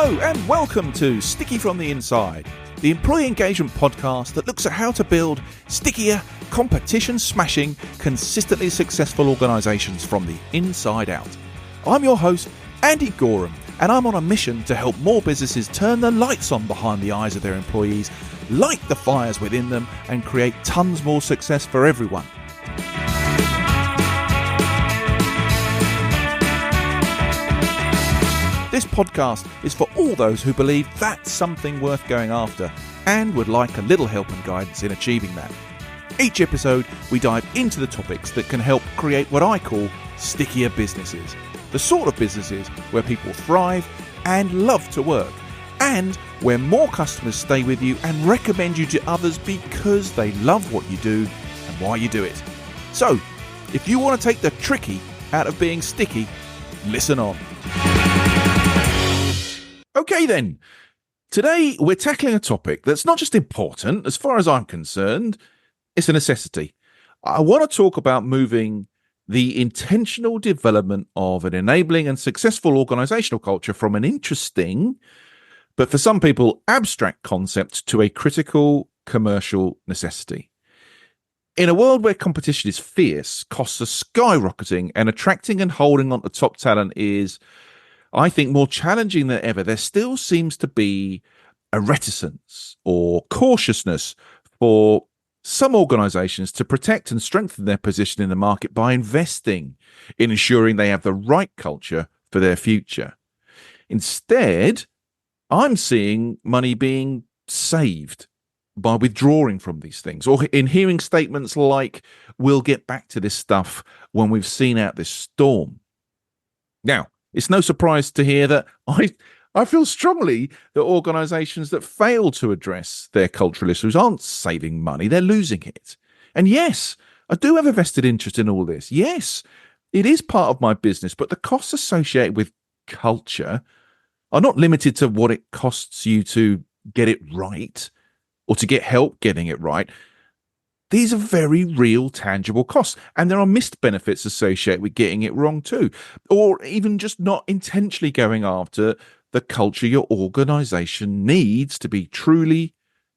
Hello and welcome to Sticky from the Inside, the employee engagement podcast that looks at how to build stickier, competition-smashing, consistently successful organisations from the inside out. I'm your host, Andy Goram, and I'm on a mission to help more businesses turn the lights on behind the eyes of their employees, light the fires within them, and create tons more success for everyone. This podcast is for all those who believe that's something worth going after and would like a little help and guidance in achieving that. Each episode, we dive into the topics that can help create what I call stickier businesses. The sort of businesses where people thrive and love to work, and where more customers stay with you and recommend you to others because they love what you do and why you do it. So, if you want to take the tricky out of being sticky, listen on. Okay then, today we're tackling a topic that's not just important, as far as I'm concerned, it's a necessity. I want to talk about moving the intentional development of an enabling and successful organisational culture from an interesting, but for some people, abstract concept to a critical commercial necessity. In a world where competition is fierce, costs are skyrocketing, and attracting and holding on to top talent is, I think, more challenging than ever, there still seems to be a reticence or cautiousness for some organisations to protect and strengthen their position in the market by investing in ensuring they have the right culture for their future. Instead, I'm seeing money being saved by withdrawing from these things, or in hearing statements like, we'll get back to this stuff when we've seen out this storm. Now, it's no surprise to hear that I feel strongly that organisations that fail to address their cultural issues aren't saving money, they're losing it. And yes, I do have a vested interest in all this. Yes, it is part of my business, but the costs associated with culture are not limited to what it costs you to get it right or to get help getting it right. These are very real, tangible costs, and there are missed benefits associated with getting it wrong too, or even just not intentionally going after the culture your organisation needs to be truly,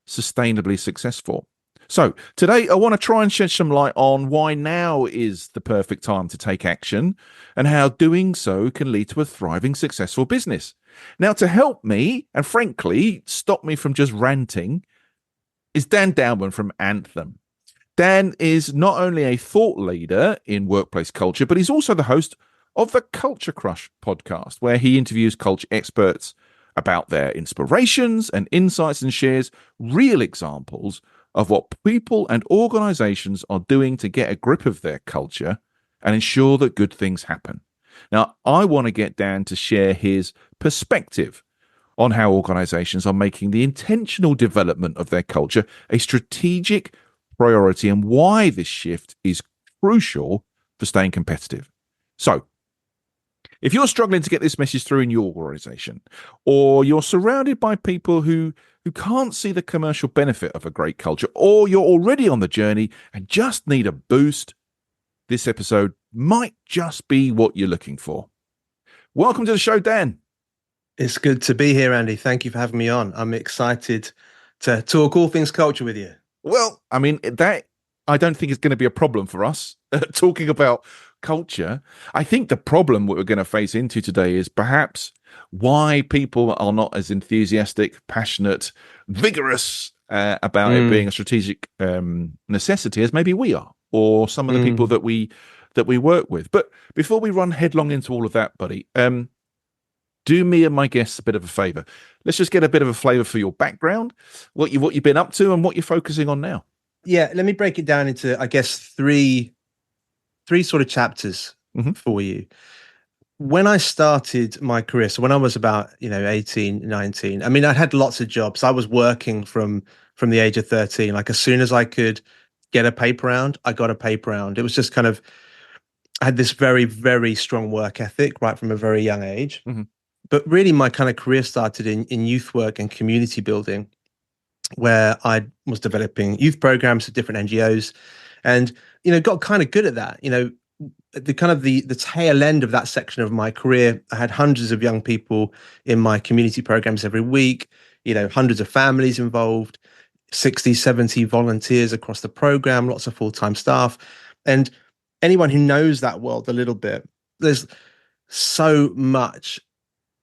sustainably successful. So today I want to try and shed some light on why now is the perfect time to take action and how doing so can lead to a thriving, successful business. Now, to help me, and frankly, stop me from just ranting, is Dan Dowman from Anthem. Dan is not only a thought leader in workplace culture, but he's also the host of the Culture Crush podcast, where he interviews culture experts about their inspirations and insights and shares real examples of what people and organizations are doing to get a grip of their culture and ensure that good things happen. Now, I want to get Dan to share his perspective on how organizations are making the intentional development of their culture a strategic priority and why this shift is crucial for staying competitive. So, if you're struggling to get this message through in your organization, or you're surrounded by people who can't see the commercial benefit of a great culture, or you're already on the journey and just need a boost, this episode might just be what you're looking for. Welcome to the show, Dan. It's good to be here, Andy. Thank you for having me on. I'm excited to talk all things culture with you. Well, I mean, that I don't think is going to be a problem for us talking about culture. I think the problem we're going to face into today is perhaps why people are not as enthusiastic, passionate, vigorous about it being a strategic necessity as maybe we are, or some of the people that we work with. But before we run headlong into all of that, buddy, do me and my guests a bit of a favor. Let's just get a bit of a flavor for your background, what you've been up to and what you're focusing on now. Yeah, let me break it down into, I guess, three sort of chapters for you. When I started my career, so when I was about, 18, 19, I mean, I had lots of jobs. I was working from the age of 13. Like, as soon as I could get a paper round, I got a paper round. It was just kind of, I had this very, very strong work ethic right from a very young age. But really, my kind of career started in youth work and community building, where I was developing youth programs at different NGOs and, got kind of good at that. the kind of the tail end of that section of my career, I had hundreds of young people in my community programs every week, hundreds of families involved, 60, 70 volunteers across the program, lots of full-time staff. And anyone who knows that world a little bit, there's so much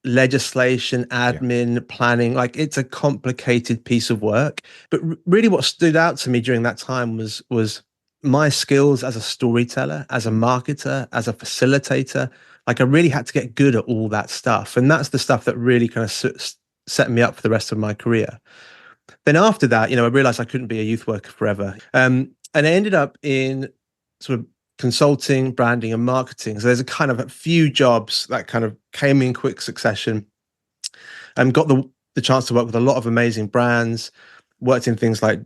legislation, admin, planning. Like, it's a complicated piece of work. But really what stood out to me during that time was my skills as a storyteller, as a marketer, as a facilitator. Like, I really had to get good at all that stuff. And that's the stuff that really kind of set me up for the rest of my career. Then after that, I realized I couldn't be a youth worker forever. And I ended up in sort of consulting, branding, and marketing. So there's a kind of a few jobs that kind of came in quick succession, and got the chance to work with a lot of amazing brands, worked in things like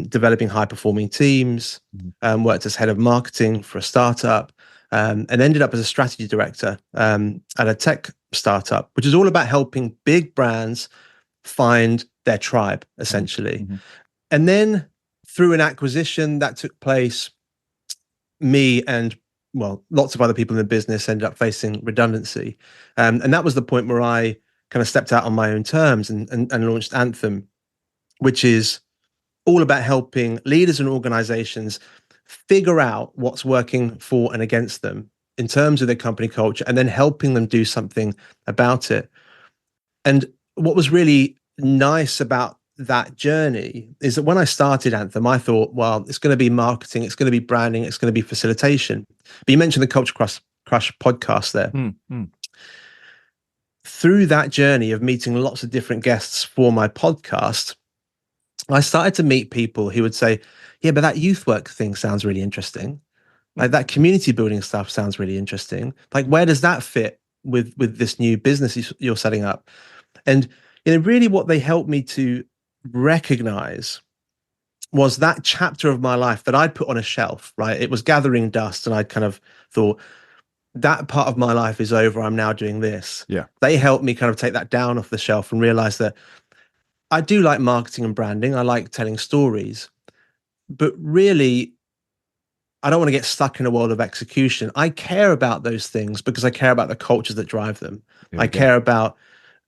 developing high-performing teams, worked as head of marketing for a startup, and ended up as a strategy director at a tech startup, which is all about helping big brands find their tribe, essentially. And then through an acquisition that took place, me and, lots of other people in the business ended up facing redundancy. And that was the point where I kind of stepped out on my own terms and launched Anthem, which is all about helping leaders and organizations figure out what's working for and against them in terms of their company culture, and then helping them do something about it. And what was really nice about that journey is that when I started Anthem, I thought, well, it's going to be marketing, it's going to be branding, it's going to be facilitation. But you mentioned the Culture Crush podcast there. Through that journey of meeting lots of different guests for my podcast, I started to meet people who would say, yeah, but that youth work thing sounds really interesting. Like, that community building stuff sounds really interesting. Like, where does that fit with this new business you're setting up? And really what they helped me to recognize was that chapter of my life that I'd put on a shelf, right? It was gathering dust, and I'd kind of thought, that part of my life is over, I'm now doing this. Yeah. They helped me kind of take that down off the shelf and realize that I do like marketing and branding. I like telling stories, but really, I don't want to get stuck in a world of execution. I care about those things because I care about the cultures that drive them. I care about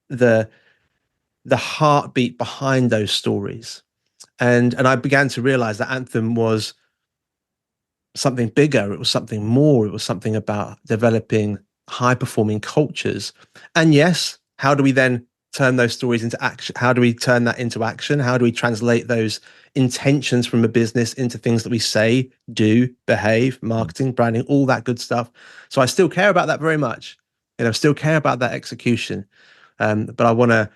the heartbeat behind those stories. And I began to realize that Anthem was something bigger. It was something more. It was something about developing high-performing cultures. And yes, how do we then turn those stories into action? How do we turn that into action? How do we translate those intentions from a business into things that we say, do, behave, marketing, branding, all that good stuff? So I still care about that very much. Still care about that execution. But I want to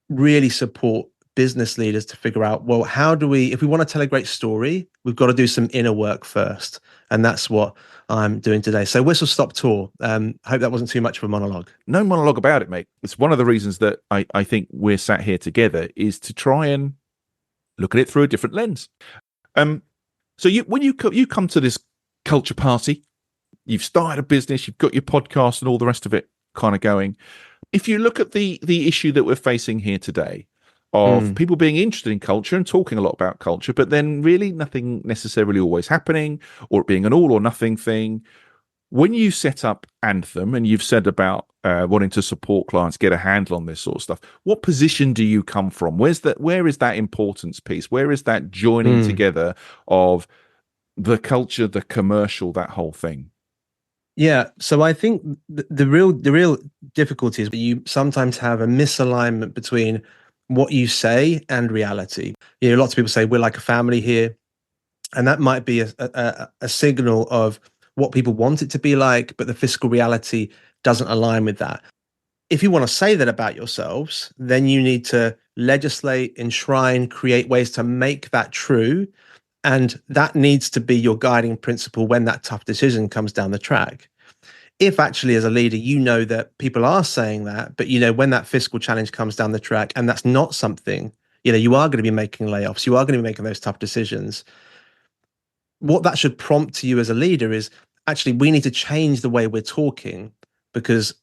really support business leaders to figure out, well, how do we, if we want to tell a great story, we've got to do some inner work first. And that's what I'm doing today. So whistle stop tour. Hope that wasn't too much of a monologue. No monologue about it, mate. It's one of the reasons that I think we're sat here together, is to try and look at it through a different lens. So when you come to this culture party, you've started a business, you've got your podcast and all the rest of it kind of going. If you look at the issue that we're facing here today, of people being interested in culture and talking a lot about culture, but then really nothing necessarily always happening, or it being an all or nothing thing. When you set up Anthem and you've said about wanting to support clients, get a handle on this sort of stuff, what position do you come from? Where is that importance piece? Where is that joining together of the culture, the commercial, that whole thing? Yeah, so I think the real difficulty is that you sometimes have a misalignment between what you say and reality. Lots of people say we're like a family here, and that might be a signal of what people want it to be like, but the fiscal reality doesn't align with that. If you want to say that about yourselves, then you need to legislate, enshrine, create ways to make that true. And that needs to be your guiding principle when that tough decision comes down the track. If actually as a leader, you know that people are saying that, but when that fiscal challenge comes down the track and that's not something, you are going to be making layoffs, you are going to be making those tough decisions. What that should prompt to you as a leader is, actually, we need to change the way we're talking, because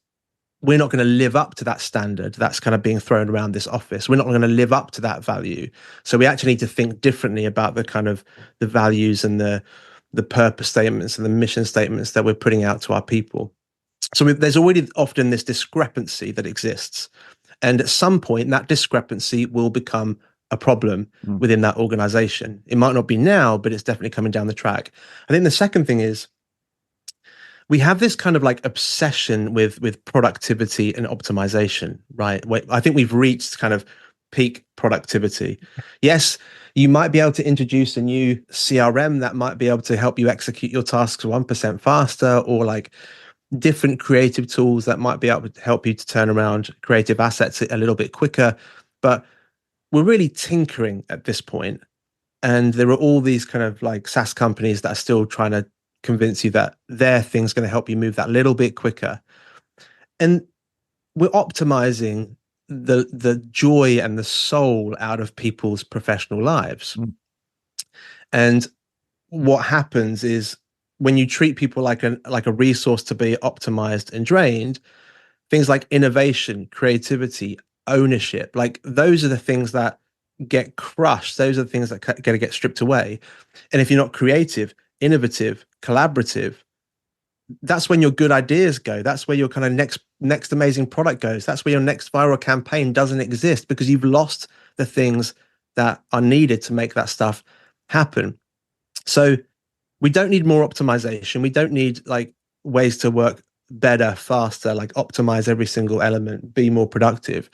we're not going to live up to that standard that's kind of being thrown around this office. We're not going to live up to that value. So we actually need to think differently about the kind of the values and the the purpose statements and the mission statements that we're putting out to our people. So there's already often this discrepancy that exists. And at some point, that discrepancy will become a problem within that organization. It might not be now, but it's definitely coming down the track. I think the second thing is we have this kind of like obsession with productivity and optimization, right? I think we've reached kind of peak productivity. Yes, you might be able to introduce a new CRM that might be able to help you execute your tasks 1% faster, or like different creative tools that might be able to help you to turn around creative assets a little bit quicker. But we're really tinkering at this point. And there are all these kind of like SaaS companies that are still trying to convince you that their thing's going to help you move that little bit quicker. And we're optimizing the joy and the soul out of people's professional lives. And what happens is when you treat people like a resource to be optimized and drained, things like innovation, creativity, ownership, like those are the things that get crushed. Those are the things that get stripped away. And if you're not creative, innovative, collaborative, that's when your good ideas go. That's where your kind of next amazing product goes. That's where your next viral campaign doesn't exist, because you've lost the things that are needed to make that stuff happen. So we don't need more optimization. We don't need like ways to work better, faster, like optimize every single element, be more productive.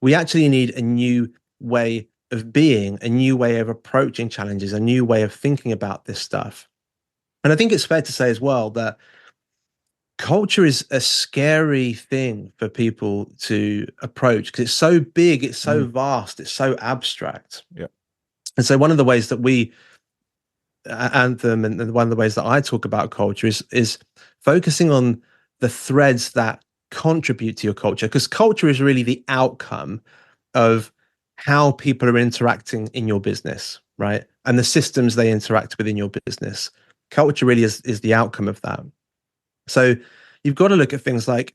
We actually need a new way of being, a new way of approaching challenges, a new way of thinking about this stuff. And I think it's fair to say as well that culture is a scary thing for people to approach, because it's so big, it's so vast, it's so abstract. Yeah. And so one of the ways that we, Anthem, and one of the ways that I talk about culture is focusing on the threads that contribute to your culture, because culture is really the outcome of how people are interacting in your business, right? And the systems they interact with in your business. Culture really is the outcome of that. So you've got to look at things like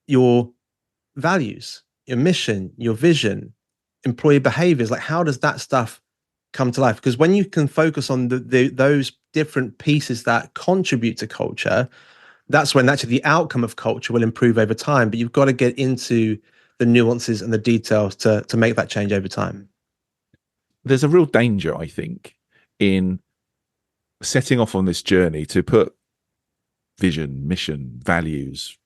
your values, your mission, your vision, employee behaviors. Like, how does that stuff come to life? Because when you can focus on those different pieces that contribute to culture, that's when actually the outcome of culture will improve over time. But you've got to get into the nuances and the details to make that change over time. There's a real danger, I think, in setting off on this journey to put vision, mission, values,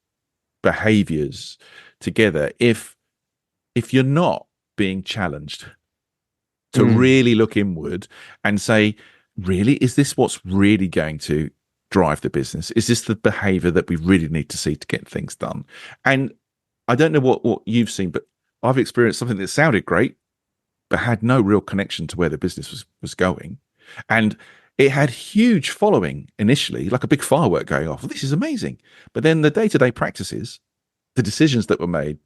behaviors together if you're not being challenged to really look inward and say, really, is this what's really going to drive the business? Is this the behavior that we really need to see to get things done? And I don't know what you've seen, but I've experienced something that sounded great, but had no real connection to where the business was going. And it had huge following initially, like a big firework going off. Well, this is amazing. But then the day-to-day practices, the decisions that were made,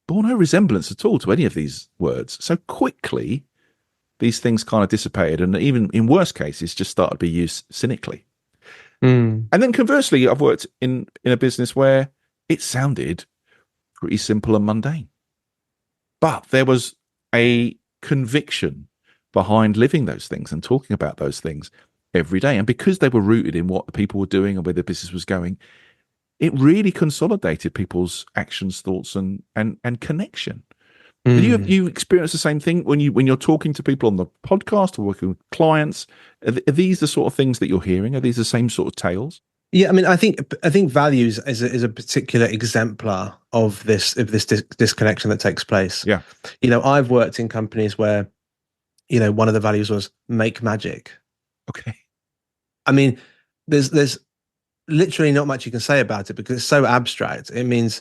bore no resemblance at all to any of these words. So quickly, these things kind of dissipated, and even in worst cases, just started to be used cynically. And then conversely, I've worked in a business where it sounded pretty simple and mundane, but there was a conviction behind living those things and talking about those things every day. And because they were rooted in what the people were doing and where the business was going, it really consolidated people's actions, thoughts, and connection. You experience the same thing when you're talking to people on the podcast or working with clients? Are these the sort of things that you're hearing? Are these the same sort of tales? Yeah, I mean, I think values is a particular exemplar of this disconnection that takes place. Yeah, I've worked in companies where, one of the values was make magic. Okay. I mean, there's literally not much you can say about it because it's so abstract. It means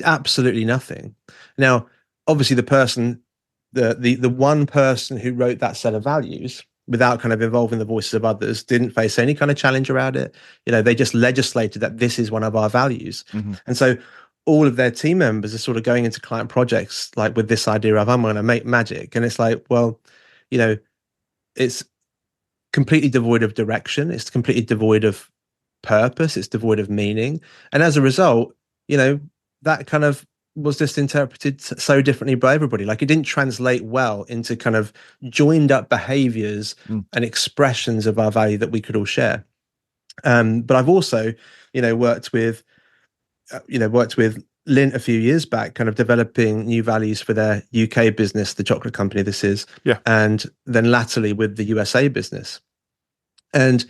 absolutely nothing. Now, obviously, the one person who wrote that set of values, without kind of involving the voices of others, didn't face any kind of challenge around it. They just legislated that this is one of our values. And so all of their team members are sort of going into client projects like with this idea of, I'm going to make magic. And it's like, well, it's completely devoid of direction. It's completely devoid of purpose. It's devoid of meaning. And as a result, that kind of was just interpreted so differently by everybody. Like, it didn't translate well into kind of joined up behaviors and expressions of our value that we could all share. But I've also, worked with Lint a few years back, kind of developing new values for their UK business, the chocolate company this is, Yeah. and then latterly with the USA business. And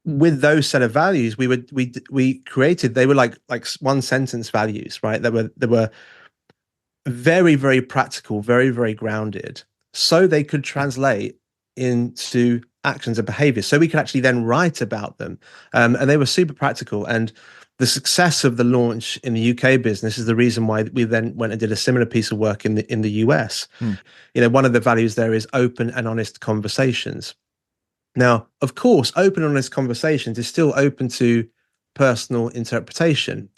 with those set of values, we created, they were like one sentence values, right? They were very, very practical, very, very grounded, so they could translate into actions and behaviors. So we could actually then write about them. And they were super practical. And the success of the launch in the UK business is the reason why we then went and did a similar piece of work in the US. One of the values there is open and honest conversations. Now, of course, open and honest conversations is still open to personal interpretation.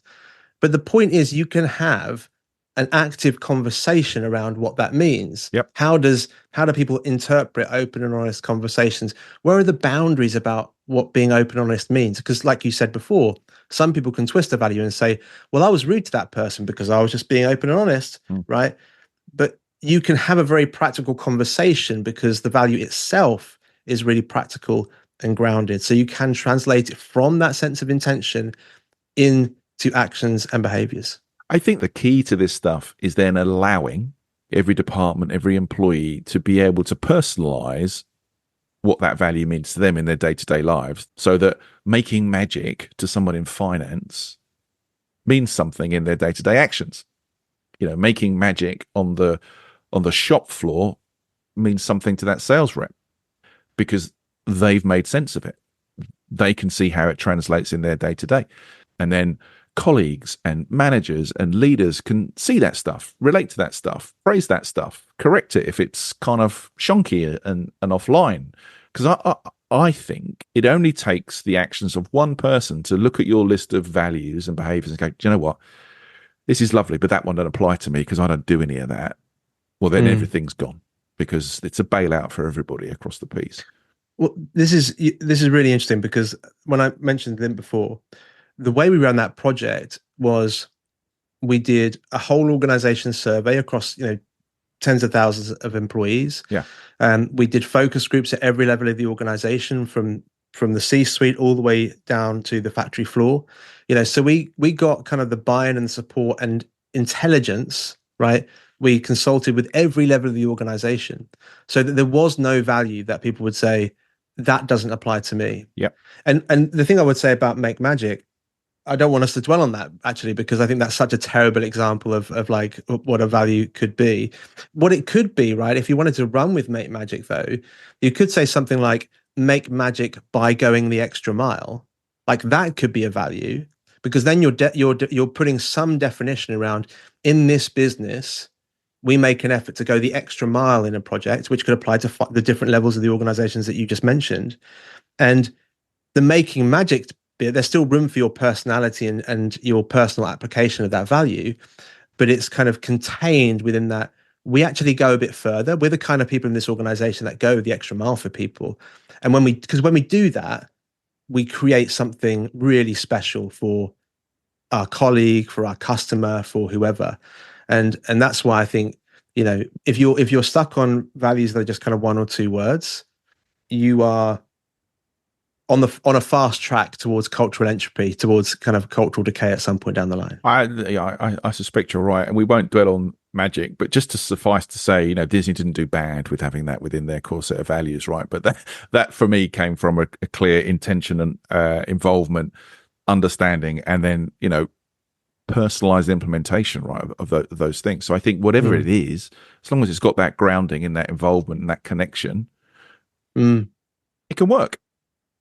But the point is, you can have an active conversation around what that means. Yep. How do people interpret open and honest conversations? Where are the boundaries about what being open and honest means? Because like you said before, some people can twist a value and say, well, I was rude to that person because I was just being open and honest, right? But you can have a very practical conversation because the value itself is really practical and grounded. So you can translate it from that sense of intention into actions and behaviors. I think the key to this stuff is then allowing every department, every employee to be able to personalize what that value means to them in their day-to-day lives, so that making magic to someone in finance means something in their day-to-day actions. Making magic on the shop floor means something to that sales rep because they've made sense of it. They can see how it translates in their day-to-day. And then colleagues and managers and leaders can see that stuff, relate to that stuff, praise that stuff, correct it if it's kind of shonky and offline. Because I think it only takes the actions of one person to look at your list of values and behaviors and go, do you know what? This is lovely, but that one doesn't apply to me because I don't do any of that. Well, then everything's gone because it's a bailout for everybody across the piece. Well, this is really interesting because when I mentioned them before, the way we ran that project was we did a whole organization survey across, tens of thousands of employees. Yeah. We did focus groups at every level of the organization, from the C-suite all the way down to the factory floor. So we got kind of the buy-in and support and intelligence, right? We consulted with every level of the organization so that there was no value that people would say, that doesn't apply to me. Yep. And the thing I would say about Make Magic, I don't want us to dwell on that actually, because I think that's such a terrible example of like what a value could be. What it could be, right? If you wanted to run with Make Magic though, you could say something like make magic by going the extra mile. Like that could be a value, because then you're putting some definition around, in this business, we make an effort to go the extra mile in a project, which could apply to the different levels of the organizations that you just mentioned. And the making magic bit, there's still room for your personality and your personal application of that value, but it's kind of contained within that. We actually go a bit further. We're the kind of people in this organization that go the extra mile for people. And when we do that, we create something really special for our colleague, for our customer, for whoever. And that's why I think, if you're stuck on values that are just kind of one or two words, you are on a fast track towards cultural entropy, towards kind of cultural decay at some point down the line. I suspect you're right, and we won't dwell on magic, but just to suffice to say, Disney didn't do bad with having that within their core set of values, right? But that for me came from a clear intention and involvement, understanding, and then personalized implementation, right, of those things. So I think whatever it is, as long as it's got that grounding in that involvement and that connection, it can work.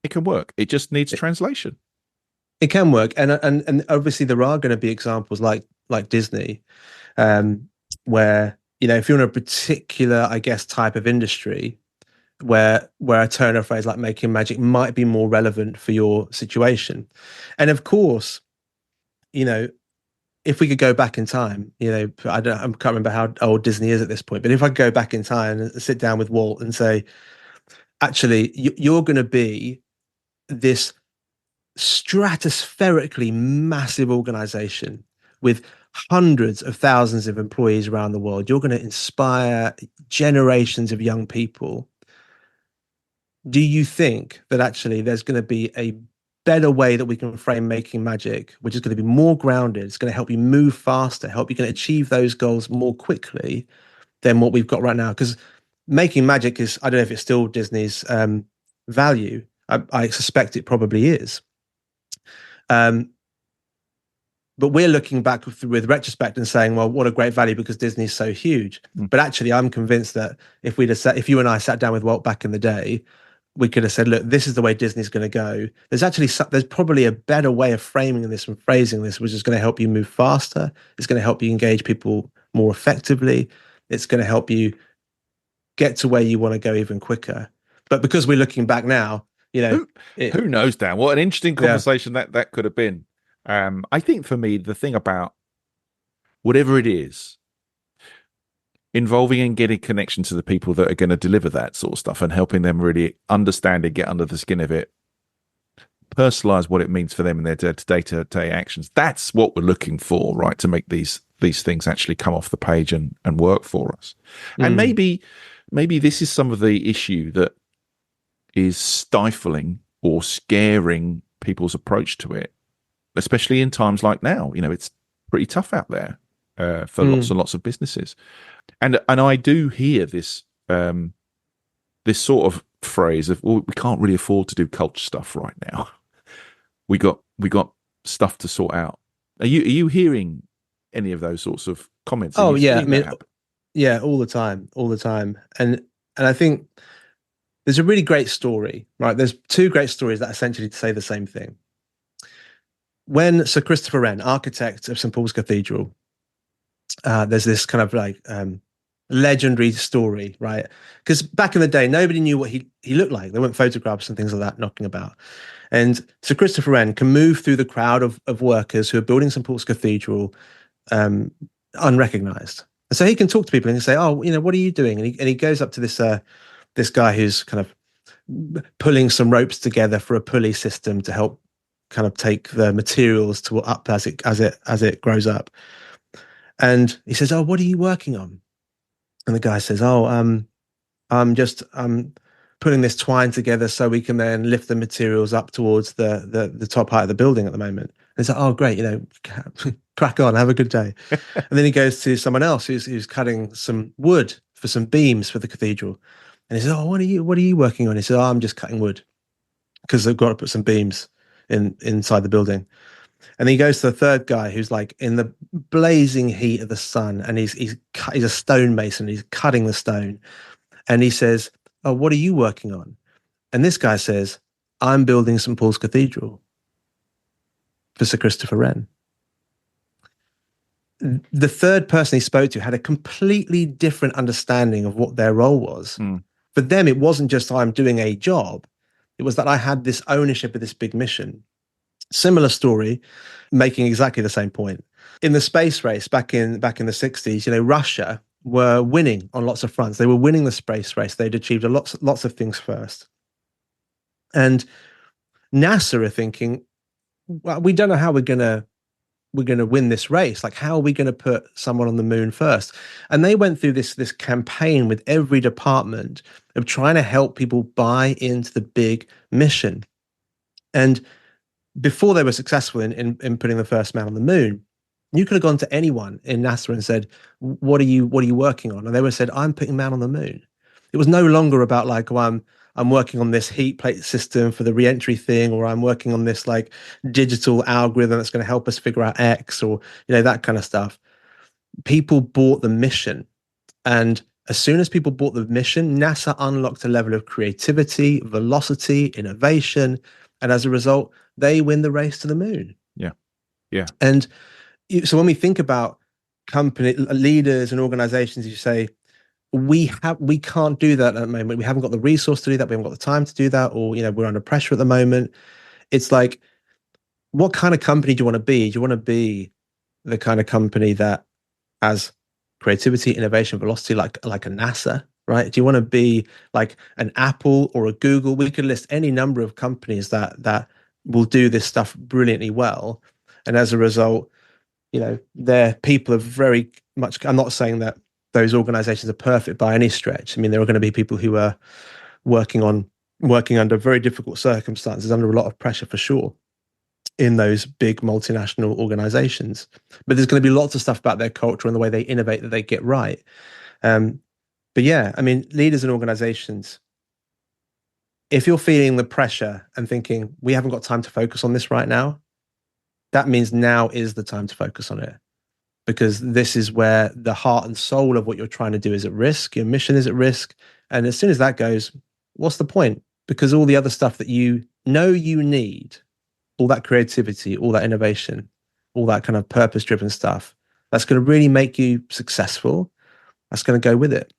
It can work. It just needs translation. It can work, and obviously there are going to be examples like Disney, where if you're in a particular, I guess, type of industry, where a turn of phrase like making magic might be more relevant for your situation. And of course, if we could go back in time, I can't remember how old Disney is at this point, but if I could go back in time and sit down with Walt and say, actually, you're going to be this stratospherically massive organization with hundreds of thousands of employees around the world. You're going to inspire generations of young people. Do you think that actually there's going to be a better way that we can frame making magic, which is going to be more grounded. It's going to help you move faster, help you can achieve those goals more quickly than what we've got right now. Because making magic is, I don't know if it's still Disney's value. I suspect it probably is. But we're looking back with retrospect and saying, well, what a great value because Disney's so huge. But actually, I'm convinced that if you and I sat down with Walt back in the day, we could have said, look, this is the way Disney's going to go. There's probably a better way of framing this and phrasing this, which is going to help you move faster. It's going to help you engage people more effectively. It's going to help you get to where you want to go even quicker. But because we're looking back now, who knows, Dan? What an interesting conversation that could have been. I think for me, the thing about whatever it is, involving and getting connection to the people that are going to deliver that sort of stuff and helping them really understand it, get under the skin of it, personalize what it means for them in their day-to-day actions. That's what we're looking for, right? To make these things actually come off the page and work for us. And maybe this is some of the issue that is stifling or scaring people's approach to it, especially in times like now. It's pretty tough out there for lots and lots of businesses. And I do hear this this sort of phrase of, well, we can't really afford to do culture stuff right now. We got stuff to sort out. Are you hearing any of those sorts of comments? Oh yeah, I mean, yeah, all the time. And I think there's a really great story, right? There's two great stories that essentially say the same thing. When Sir Christopher Wren, architect of St. Paul's Cathedral, there's this kind of like legendary story, right? Because back in the day, nobody knew what he looked like. There weren't photographs and things like that knocking about. And Sir Christopher Wren can move through the crowd of workers who are building St. Paul's Cathedral unrecognized. And so he can talk to people and say, oh, what are you doing? And he goes up to this guy who's kind of pulling some ropes together for a pulley system to help kind of take the materials to up as it grows up. And he says, oh, what are you working on? And the guy says, oh, I'm putting this twine together so we can then lift the materials up towards the top height of the building at the moment. And he's like, oh, great, crack on, have a good day. And then he goes to someone else who's cutting some wood for some beams for the cathedral. And he says, oh, what are you working on? He says, oh, I'm just cutting wood because they've got to put some beams inside the building. And then he goes to the third guy who's like in the blazing heat of the sun, and he's a stonemason. He's cutting the stone, and he says, "Oh, what are you working on?" And this guy says, "I'm building St. Paul's Cathedral for Sir Christopher Wren." The third person he spoke to had a completely different understanding of what their role was. For them, it wasn't just I'm doing a job; it was that I had this ownership of this big mission. Similar story, making exactly the same point. In the space race back in the 60s, Russia were winning on lots of fronts. They were winning the space race. They'd achieved lots of things first. And NASA are thinking, well, we don't know how we're gonna win this race. Like, how are we going to put someone on the moon first? And they went through this campaign with every department of trying to help people buy into the big mission. And before they were successful in putting the first man on the moon, you could have gone to anyone in NASA and said, what are you working on? And they would have said, I'm putting man on the moon. It was no longer about like, oh, I'm working on this heat plate system for the re-entry thing, or I'm working on this like digital algorithm that's going to help us figure out X, or that kind of stuff. People bought the mission. And as soon as people bought the mission, NASA unlocked a level of creativity, velocity, innovation. And as a result, they win the race to the moon. Yeah. And so when we think about company leaders and organizations, you say, we can't do that at the moment. We haven't got the resource to do that. We haven't got the time to do that. Or, we're under pressure at the moment. It's like, what kind of company do you want to be? Do you want to be the kind of company that has creativity, innovation, velocity, like a NASA, right? Do you want to be like an Apple or a Google? We could list any number of companies that will do this stuff brilliantly well. And as a result, their people are very much, I'm not saying that those organizations are perfect by any stretch. I mean, there are going to be people who are working on working under very difficult circumstances, under a lot of pressure for sure, in those big multinational organizations. But there's going to be lots of stuff about their culture and the way they innovate that they get right. But yeah, I mean, leaders and organizations, if you're feeling the pressure and thinking, we haven't got time to focus on this right now, that means now is the time to focus on it. Because this is where the heart and soul of what you're trying to do is at risk, your mission is at risk. And as soon as that goes, what's the point? Because all the other stuff that you know you need, all that creativity, all that innovation, all that kind of purpose-driven stuff, that's going to really make you successful. That's going to go with it.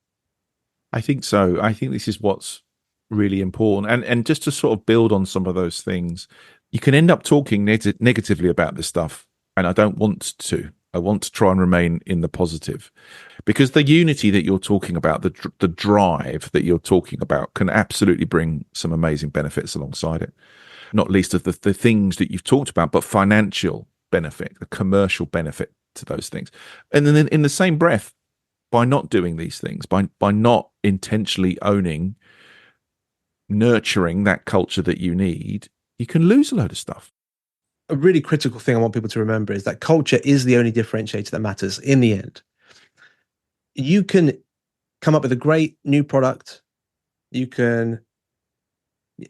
I think so. I think this is what's really important. And just to sort of build on some of those things, you can end up talking negatively about this stuff. And I don't want to. I want to try and remain in the positive, because the unity that you're talking about, the drive that you're talking about, can absolutely bring some amazing benefits alongside it. Not least of the things that you've talked about, but financial benefit, the commercial benefit to those things. And then in the same breath, by not doing these things, by not intentionally nurturing that culture that you need, you can lose a load of stuff. A really critical thing I want people to remember is that culture is the only differentiator that matters in the end. You can come up with a great new product, you can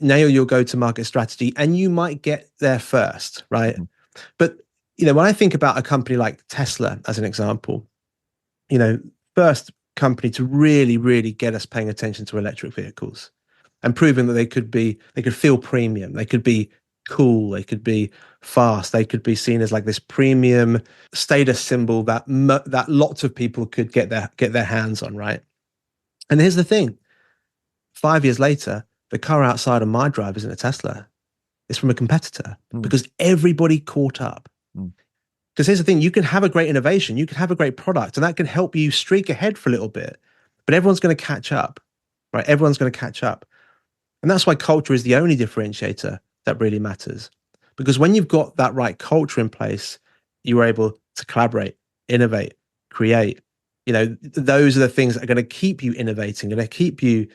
nail your go-to-market strategy, and you might get there first, right? Mm-hmm. But, when I think about a company like Tesla as an example, first company to really, really get us paying attention to electric vehicles and proving that they could feel premium, they could be cool, they could be fast, they could be seen as like this premium status symbol that lots of people could get their hands on, right? And here's the thing: 5 years later, the car outside of my drive isn't a Tesla; it's from a competitor, because everybody caught up. Because here's the thing: you can have a great innovation, you can have a great product, and that can help you streak ahead for a little bit, but everyone's going to catch up, right? Everyone's going to catch up, and that's why culture is the only differentiator that really matters. Because when you've got that right culture in place, you are able to collaborate, innovate, create. Those are the things that are going to keep you innovating, going to keep you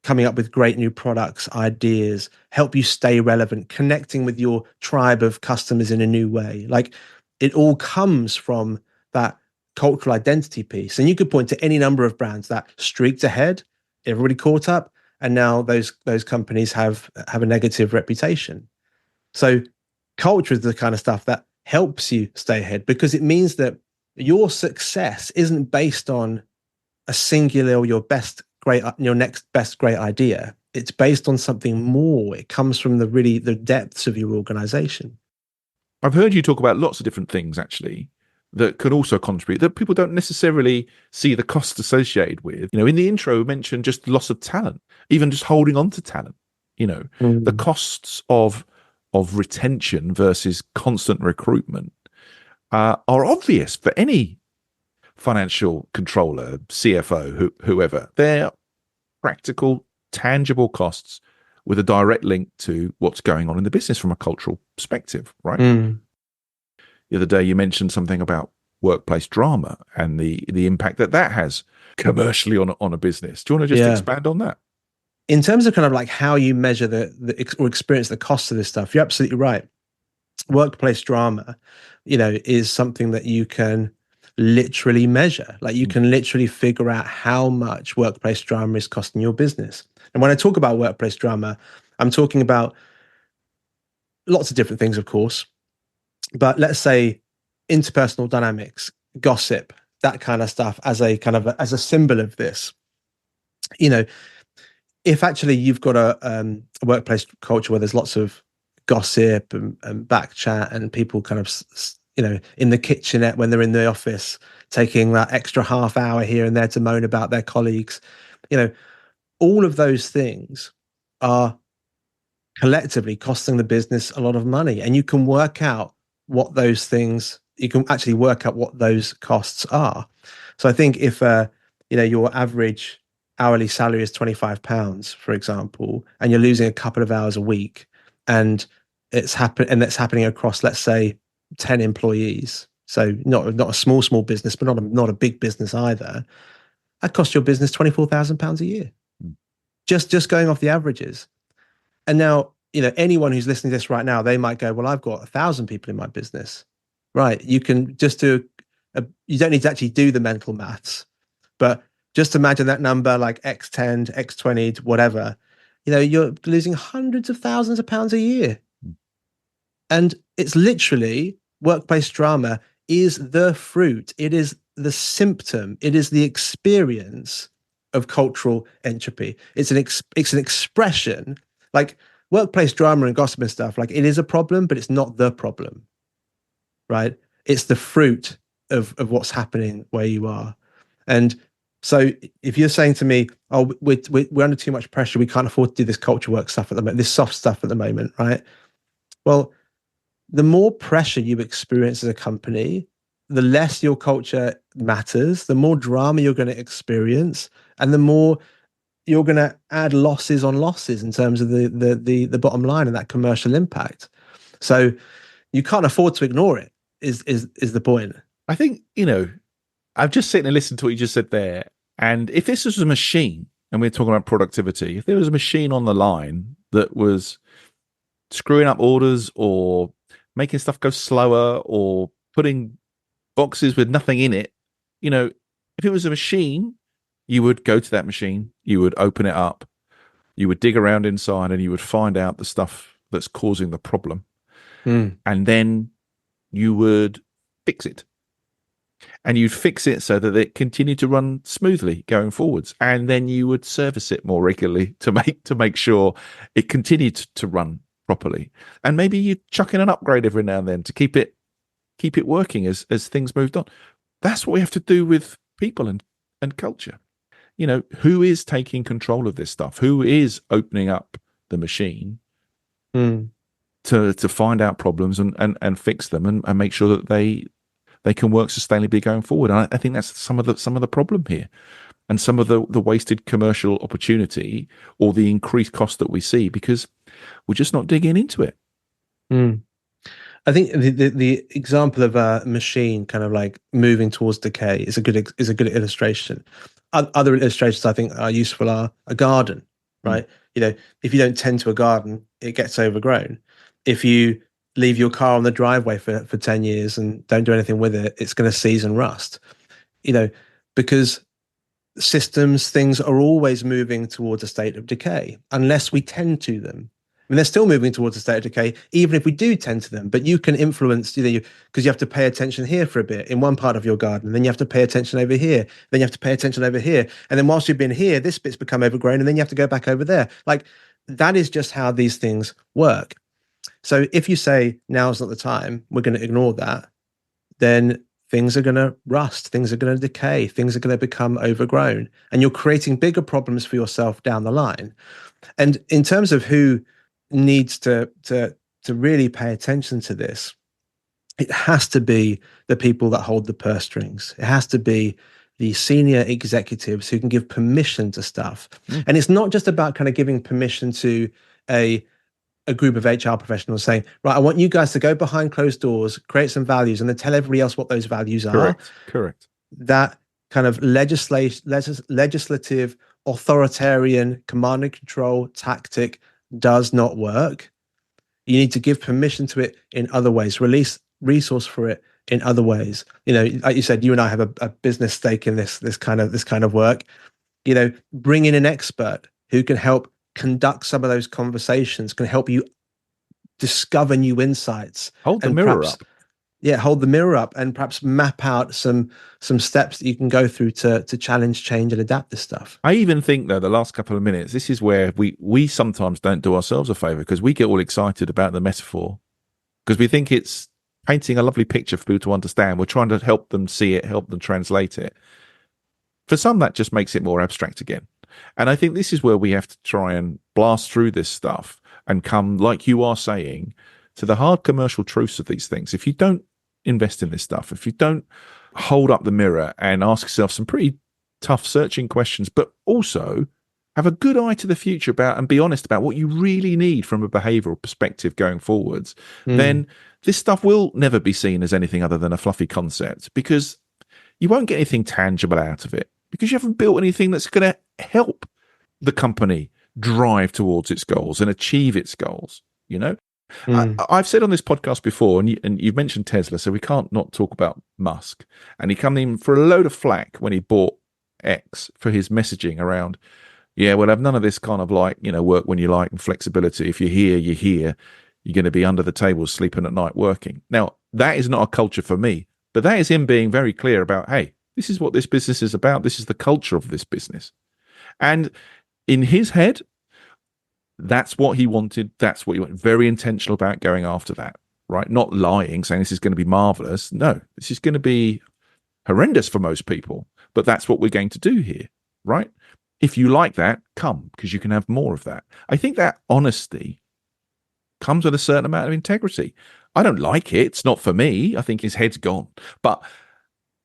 coming up with great new products, ideas, help you stay relevant, connecting with your tribe of customers in a new way. Like, it all comes from that cultural identity piece. And you could point to any number of brands that streaked ahead, everybody caught up, and now those companies have a negative reputation. So culture is the kind of stuff that helps you stay ahead, because it means that your success isn't based on a singular or your next best great idea. It's based on something more. It comes from the depths of your organization. I've heard you talk about lots of different things, actually, that can also contribute, that people don't necessarily see the costs associated with. In the intro, we mentioned just loss of talent, even just holding on to talent. The costs of retention versus constant recruitment are obvious for any financial controller, CFO, whoever. They're practical, tangible costs with a direct link to what's going on in the business from a cultural perspective, right? The other day you mentioned something about workplace drama and the impact that has commercially on a business. Do you want to just expand on that? In terms of kind of like how you measure or experience the cost of this stuff, you're absolutely right. Workplace drama, is something that you can literally measure. Like, you can literally figure out how much workplace drama is costing your business. And when I talk about workplace drama, I'm talking about lots of different things, of course. But let's say interpersonal dynamics, gossip, that kind of stuff as a symbol of this. If actually you've got a workplace culture where there's lots of gossip and back chat, and people kind of, in the kitchenette when they're in the office, taking that extra half hour here and there to moan about their colleagues, all of those things are collectively costing the business a lot of money. And you can work out what those costs are. So I think if your average hourly salary is £25, for example, and you're losing a couple of hours a week, and that's happening across, let's say, 10 employees, so not a small business, but not a big business either, that costs your business £24,000 a year, just going off the averages. And now, anyone who's listening to this right now, they might go, well, I've got 1,000 people in my business, right? You can just do you don't need to actually do the mental maths, but just imagine that number like X10 to X20 to whatever, you're losing hundreds of thousands of pounds a year. And it's literally, workplace drama is the fruit. It is the symptom. It is the experience of cultural entropy. It's an expression, like workplace drama and gossip and stuff. Like, it is a problem, but it's not the problem, right? It's the fruit of what's happening where you are. And so if you're saying to me, oh, we're under too much pressure, we can't afford to do this culture work stuff at the moment, this soft stuff at the moment, right? Well, the more pressure you experience as a company, the less your culture matters, the more drama you're going to experience, and the more you're going to add losses on losses in terms of the bottom line and that commercial impact. So you can't afford to ignore it, is the point. I think, I've just sitting and listened to what you just said there. And if this was a machine, and we're talking about productivity, if there was a machine on the line that was screwing up orders or making stuff go slower or putting boxes with nothing in it, if it was a machine, you would go to that machine, you would open it up, you would dig around inside, and you would find out the stuff that's causing the problem. And then you would fix it. And you'd fix it so that it continued to run smoothly going forwards. And then you would service it more regularly to make sure it continued to run properly. And maybe you chuck in an upgrade every now and then to keep it working as things moved on. That's what we have to do with people and culture. Who is taking control of this stuff? Who is opening up the machine to find out problems and fix them and make sure that they can work sustainably going forward. And I think that's some of the problem here, and some of the wasted commercial opportunity or the increased cost that we see because we're just not digging into it. I think the example of a machine kind of like moving towards decay is a good illustration. Other illustrations I think are useful are a garden, right? If you don't tend to a garden, it gets overgrown. If you leave your car on the driveway for 10 years and don't do anything with it, it's going to seize and rust, because things are always moving towards a state of decay unless we tend to them. I mean, they're still moving towards a state of decay, even if we do tend to them, but you can influence, because you have to pay attention here for a bit in one part of your garden, then you have to pay attention over here, then you have to pay attention over here. And then whilst you've been here, this bit's become overgrown, and then you have to go back over there. Like, that is just how these things work. So if you say now's not the time, we're going to ignore that, then things are going to rust, things are going to decay, things are going to become overgrown, and you're creating bigger problems for yourself down the line. And in terms of who needs to really pay attention to this, it has to be the people that hold the purse strings. It has to be the senior executives who can give permission to stuff. And it's not just about kind of giving permission to a group of HR professionals saying, right, I want you guys to go behind closed doors, create some values, and then tell everybody else what those values are. Correct. That kind of legislative, authoritarian, command and control tactic does not work. You need to give permission to it in other ways, release resource for it in other ways. Like you said, you and I have a business stake in this kind of work. Bring in an expert who can help conduct some of those conversations, can help you discover new insights. Hold the mirror up. Yeah, hold the mirror up and perhaps map out some steps that you can go through to challenge, change, and adapt this stuff. I even think, though, the last couple of minutes, this is where we sometimes don't do ourselves a favor, because we get all excited about the metaphor because we think it's painting a lovely picture for people to understand. We're trying to help them see it, help them translate it. For some, that just makes it more abstract again. And I think this is where we have to try and blast through this stuff and come, like you are saying, to the hard commercial truths of these things. If you don't invest in this stuff, if you don't hold up the mirror and ask yourself some pretty tough searching questions, but also have a good eye to the future about and be honest about what you really need from a behavioral perspective going forwards, then this stuff will never be seen as anything other than a fluffy concept, because you won't get anything tangible out of it, because you haven't built anything that's going to help the company drive towards its goals and achieve its goals. You know, Mm. I've said on this podcast before, and you've mentioned Tesla, so we can't not talk about Musk. And he came in for a load of flack when he bought X for his messaging around, yeah, we'll have none of this kind of like, work when you like and flexibility. If you're here, you're here. You're going to be under the table, sleeping at night, working. Now, that is not a culture for me, but that is him being very clear about, hey, this is what this business is about. This is the culture of this business. And in his head, that's what he wanted. That's what he wanted. Very intentional about going after that, right? Not lying, saying this is going to be marvelous. No, this is going to be horrendous for most people, but that's what we're going to do here, right? If you like that, come, because you can have more of that. I think that honesty comes with a certain amount of integrity. I don't like it. It's not for me. I think his head's gone. But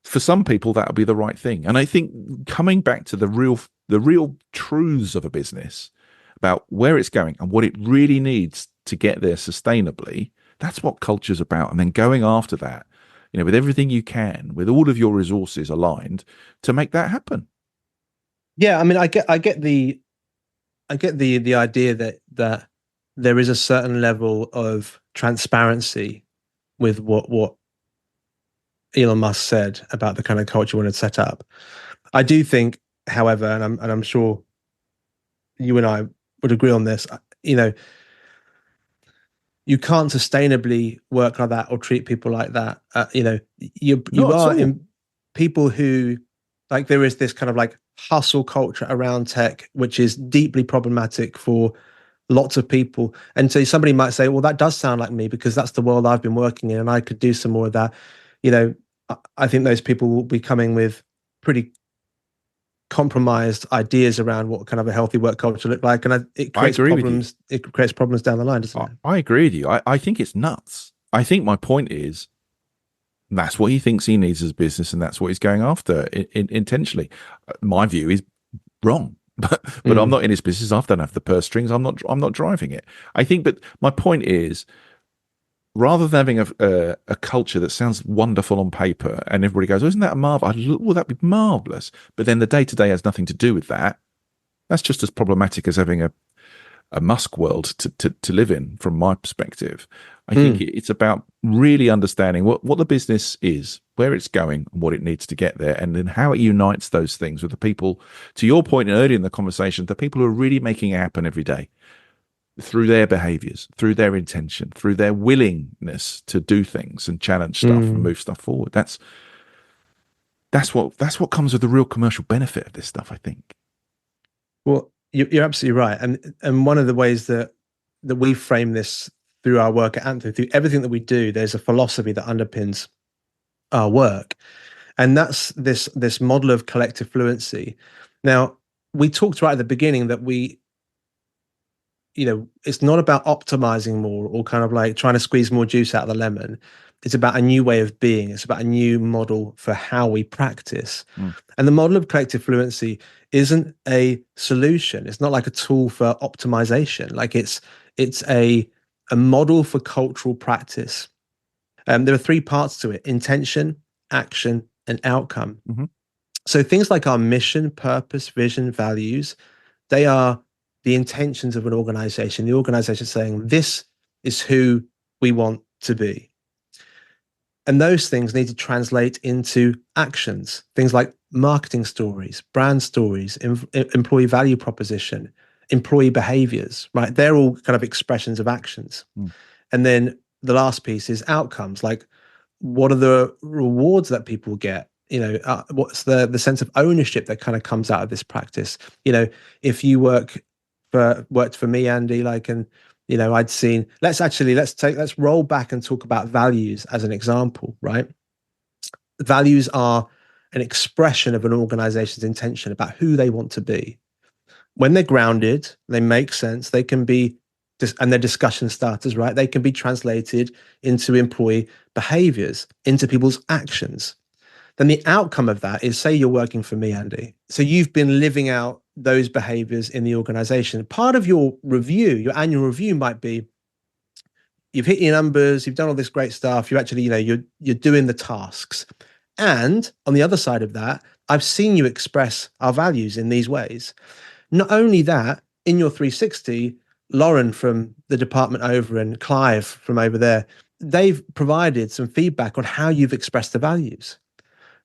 for some people, that'll be the right thing. And I think coming back to the real truths of a business about where it's going and what it really needs to get there sustainably, that's what culture's about. And then going after that, with everything you can, with all of your resources aligned to make that happen. Yeah, I mean, I get the idea that there is a certain level of transparency with what Elon Musk said about the kind of culture we want to set up. I do think, however, and I'm sure you and I would agree on this, you can't sustainably work like that or treat people like that. You are in people who, like, there is this kind of like hustle culture around tech, which is deeply problematic for lots of people. And so somebody might say, well, that does sound like me because that's the world I've been working in and I could do some more of that. I think those people will be coming with pretty compromised ideas around what kind of a healthy work culture look like. And it creates problems. It creates problems down the line, doesn't it? I agree with you. I think it's nuts. I think my point is, that's what he thinks he needs as a business, and that's what he's going after intentionally. My view is wrong, but I'm not in his business. I don't have the purse strings. I'm not driving it. I think, but my point is, rather than having a culture that sounds wonderful on paper, and everybody goes, oh, "Isn't that a marvel? Well, that'd be marvelous," but then the day to day has nothing to do with that. That's just as problematic as having a Musk world to live in, from my perspective. I think it's about really understanding what the business is, where it's going, and what it needs to get there, and then how it unites those things with the people, to your point earlier in the conversation, the people who are really making it happen every day through their behaviors, through their intention, through their willingness to do things and challenge stuff and move stuff forward. That's what comes with the real commercial benefit of this stuff, I think. Well, you're absolutely right. And one of the ways that we frame this through our work at Anthem, through everything that we do, there's a philosophy that underpins our work. And that's this model of collective fluency. Now, we talked right at the beginning that it's not about optimizing more or kind of like trying to squeeze more juice out of the lemon. It's about a new way of being. It's about a new model for how we practice. And the model of collective fluency isn't a solution. It's not like a tool for optimization. Like it's a model for cultural practice. There are three parts to it: intention, action, and outcome. So things like our mission, purpose, vision, values, they are the intentions of an organization. The organization saying, this is who we want to be. And those things need to translate into actions, things like marketing stories, brand stories, employee value proposition, employee behaviors, right? They're all kind of expressions of actions. And then the last piece is outcomes, like what are the rewards that people get? What's the sense of ownership that kind of comes out of this practice? If you worked for me, Andy, I'd seen, let's roll back and talk about values as an example, right? Values are an expression of an organization's intention about who they want to be. When they're grounded, they make sense, they can be, and they're discussion starters, right? They can be translated into employee behaviors, into people's actions. Then the outcome of that is, say you're working for me, Andy. So you've been living out those behaviors in the organization. Part of your review, your annual review, might be you've hit your numbers, you've done all this great stuff, you actually, you're doing the tasks. And on the other side of that, I've seen you express our values in these ways. Not only that, in your 360, Lauren from the department over and Clive from over there, they've provided some feedback on how you've expressed the values.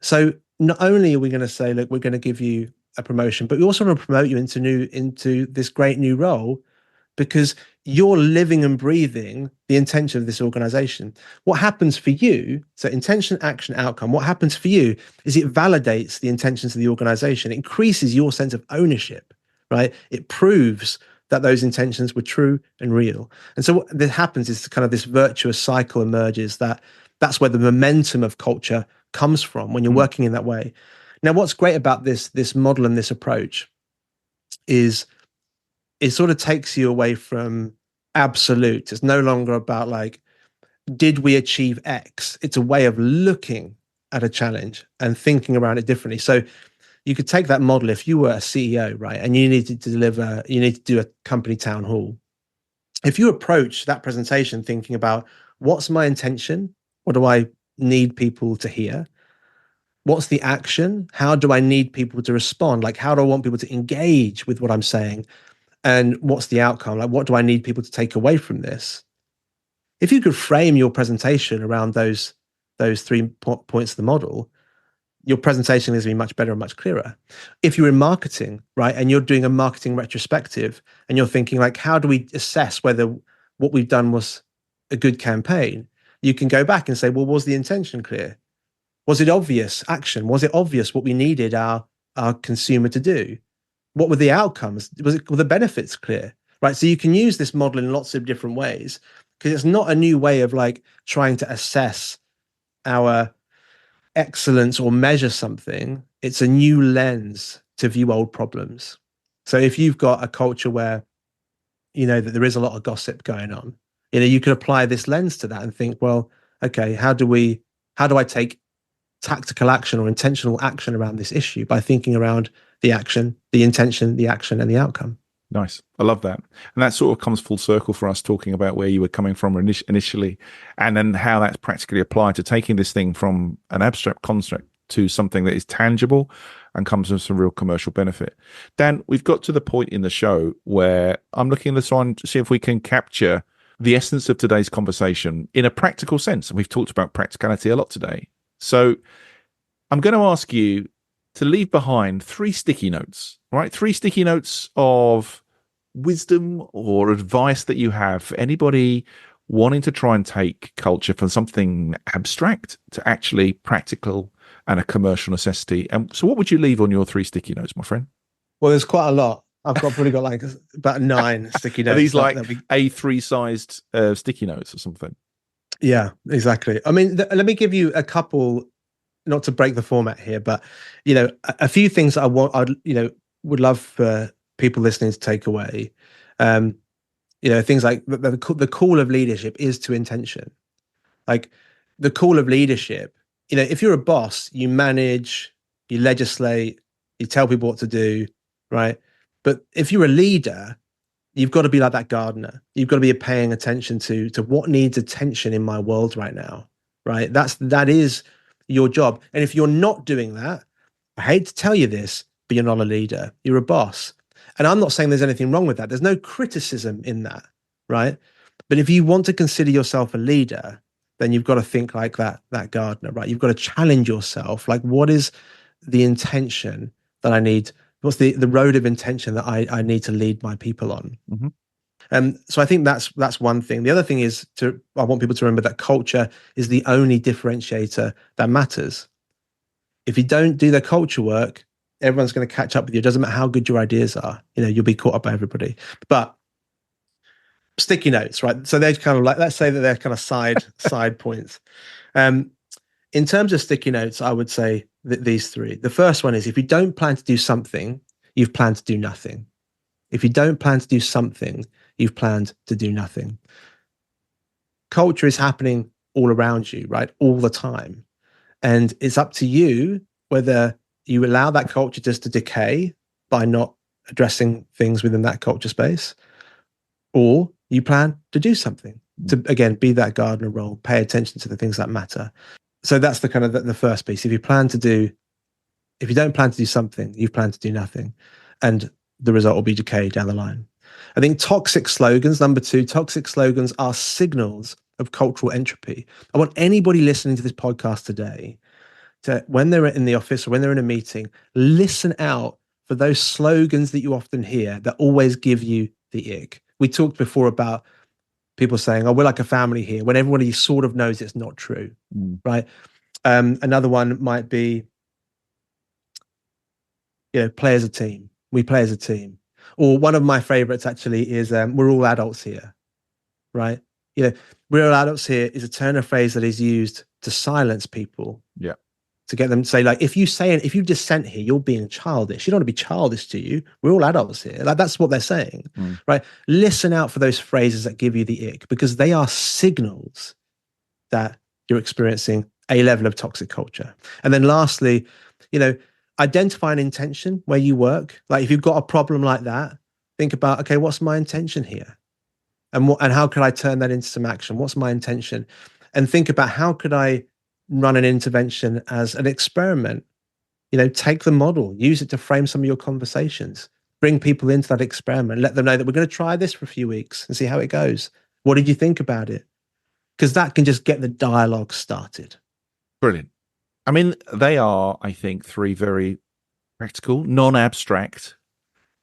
So not only are we going to say, look, we're going to give you a promotion, but we also want to promote you into this great new role because you're living and breathing the intention of this organization. What happens for you, so intention, action, outcome, what happens for you is it validates the intentions of the organization. It increases your sense of ownership, right? It proves that those intentions were true and real. And so what happens is kind of this virtuous cycle emerges that's where the momentum of culture comes from when you're working in that way. Now, what's great about this model and this approach is it sort of takes you away from absolute. It's no longer about like, did we achieve X? It's a way of looking at a challenge and thinking around it differently. So you could take that model if you were a CEO, right? And you need to do a company town hall. If you approach that presentation thinking about what's my intention? What do I need people to hear? What's the action? How do I need people to respond? Like, how do I want people to engage with what I'm saying? And what's the outcome? Like, what do I need people to take away from this? If you could frame your presentation around those 3 points of the model, your presentation is going to be much better and much clearer. If you're in marketing, right, and you're doing a marketing retrospective and you're thinking like, how do we assess whether what we've done was a good campaign? You can go back and say, well, was the intention clear? Was it obvious action? Was it obvious what we needed our consumer to do? What were the outcomes? Were the benefits clear? Right. So you can use this model in lots of different ways because it's not a new way of like trying to assess our excellence or measure something. It's a new lens to view old problems. So if you've got a culture where, that there is a lot of gossip going on, you could apply this lens to that and think, well, okay, how do I take tactical action or intentional action around this issue by thinking around the action, the intention, the action, and the outcome. Nice. I love that. And that sort of comes full circle for us talking about where you were coming from initially and then how that's practically applied to taking this thing from an abstract concept to something that is tangible and comes with some real commercial benefit. Dan, we've got to the point in the show where I'm looking at this on to see if we can capture the essence of today's conversation in a practical sense. And we've talked about practicality a lot today. So I'm going to ask you to leave behind 3 sticky notes, right? 3 sticky notes of wisdom or advice that you have for anybody wanting to try and take culture from something abstract to actually practical and a commercial necessity. And so what would you leave on your 3 sticky notes, my friend? Well, there's quite a lot. I've probably got like about 9 sticky notes. Are these like A3 sized sticky notes or something? Yeah, exactly. I mean, let me give you a couple, not to break the format here, but a few things that would love for people listening to take away. Things like the call of leadership is to intention. Like the call of leadership, if you're a boss, you manage, you legislate, you tell people what to do, right? But if you're a leader, you've got to be like that gardener. You've got to be paying attention to what needs attention in my world right now, right? That is your job. And if you're not doing that, I hate to tell you this, but you're not a leader. You're a boss. And I'm not saying there's anything wrong with that. There's no criticism in that, right? But if you want to consider yourself a leader, then you've got to think like that gardener, right? You've got to challenge yourself. Like, what is the intention that I need? What's the road of intention that I need to lead my people on? Mm-hmm. So I think that's one thing. The other thing is I want people to remember that culture is the only differentiator that matters. If you don't do the culture work, everyone's going to catch up with you. It doesn't matter how good your ideas are. You'll be caught up by everybody. But sticky notes, right? So they're kind of like, let's say that they're kind of side points. In terms of sticky notes, I would say that these 3. The first one is if you don't plan to do something, you've planned to do nothing. If you don't plan to do something, you've planned to do nothing. Culture is happening all around you, right? All the time. And it's up to you whether you allow that culture just to decay by not addressing things within that culture space, or you plan to do something to, again, be that gardener role, pay attention to the things that matter. So that's the kind of the first piece. If you don't plan to do something, you've planned to do nothing. And the result will be decay down the line. I think toxic slogans, number 2, toxic slogans are signals of cultural entropy. I want anybody listening to this podcast today to, when they're in the office or when they're in a meeting, listen out for those slogans that you often hear that always give you the ick. We talked before about people saying, oh, we're like a family here, when everybody sort of knows it's not true, right? Another one might be, play as a team. We play as a team. Or one of my favorites actually is, we're all adults here, right? We're all adults here is a turn of phrase that is used to silence people. Yeah. To get them to say, like, if you dissent here, you're being childish. You don't want to be childish, do you? We're all adults here. Like, that's what they're saying, right? Listen out for those phrases that give you the ick, because they are signals that you're experiencing a level of toxic culture. And then lastly, identify an intention where you work. Like, if you've got a problem like that, think about, okay, what's my intention here? And how could I turn that into some action? What's my intention? And think about, how could I run an intervention as an experiment? Take the model, use it to frame some of your conversations, bring people into that experiment, let them know that we're going to try this for a few weeks and see how it goes. What did you think about it? Because that can just get the dialogue started. Brilliant. I mean, they are, I think, 3 very practical, non-abstract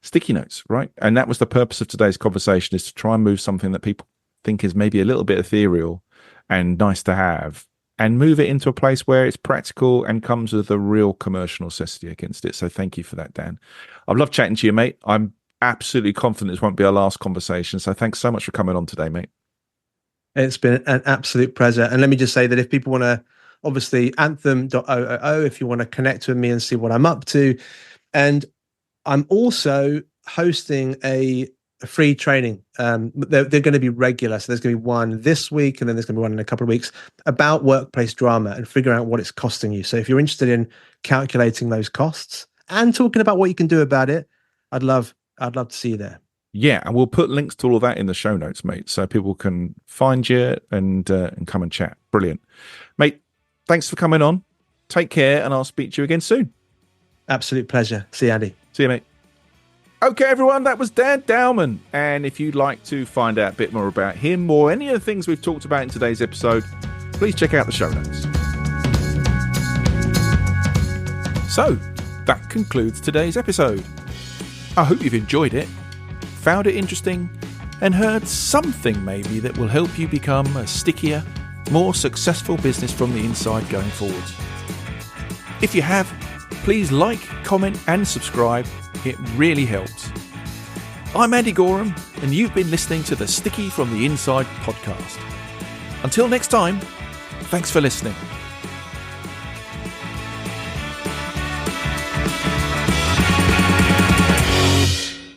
sticky notes, right? And that was the purpose of today's conversation, is to try and move something that people think is maybe a little bit ethereal and nice to have, and move it into a place where it's practical and comes with a real commercial necessity against it. So thank you for that, Dan. I've loved chatting to you, mate. I'm absolutely confident this won't be our last conversation. So thanks so much for coming on today, mate. It's been an absolute pleasure. And let me just say that if people want to, obviously, anthem.oo, if you want to connect with me and see what I'm up to. And I'm also hosting a free training. They're going to be regular. So there's going to be one this week, and then there's going to be one in a couple of weeks, about workplace drama and figuring out what it's costing you. So if you're interested in calculating those costs and talking about what you can do about it, I'd love to see you there. Yeah, and we'll put links to all of that in the show notes, mate, so people can find you and come and chat. Brilliant. Mate, thanks for coming on. Take care, and I'll speak to you again soon. Absolute pleasure. See you, Andy. See you, mate. Okay, everyone, that was Dan Dowman. And if you'd like to find out a bit more about him or any of the things we've talked about in today's episode, please check out the show notes. So, that concludes today's episode. I hope you've enjoyed it, found it interesting, and heard something maybe that will help you become a stickier, more successful business from the inside going forwards. If you have, please like, comment, and subscribe. It really helps. I'm Andy Goram, and you've been listening to the Sticky from the Inside podcast. Until next time, thanks for listening.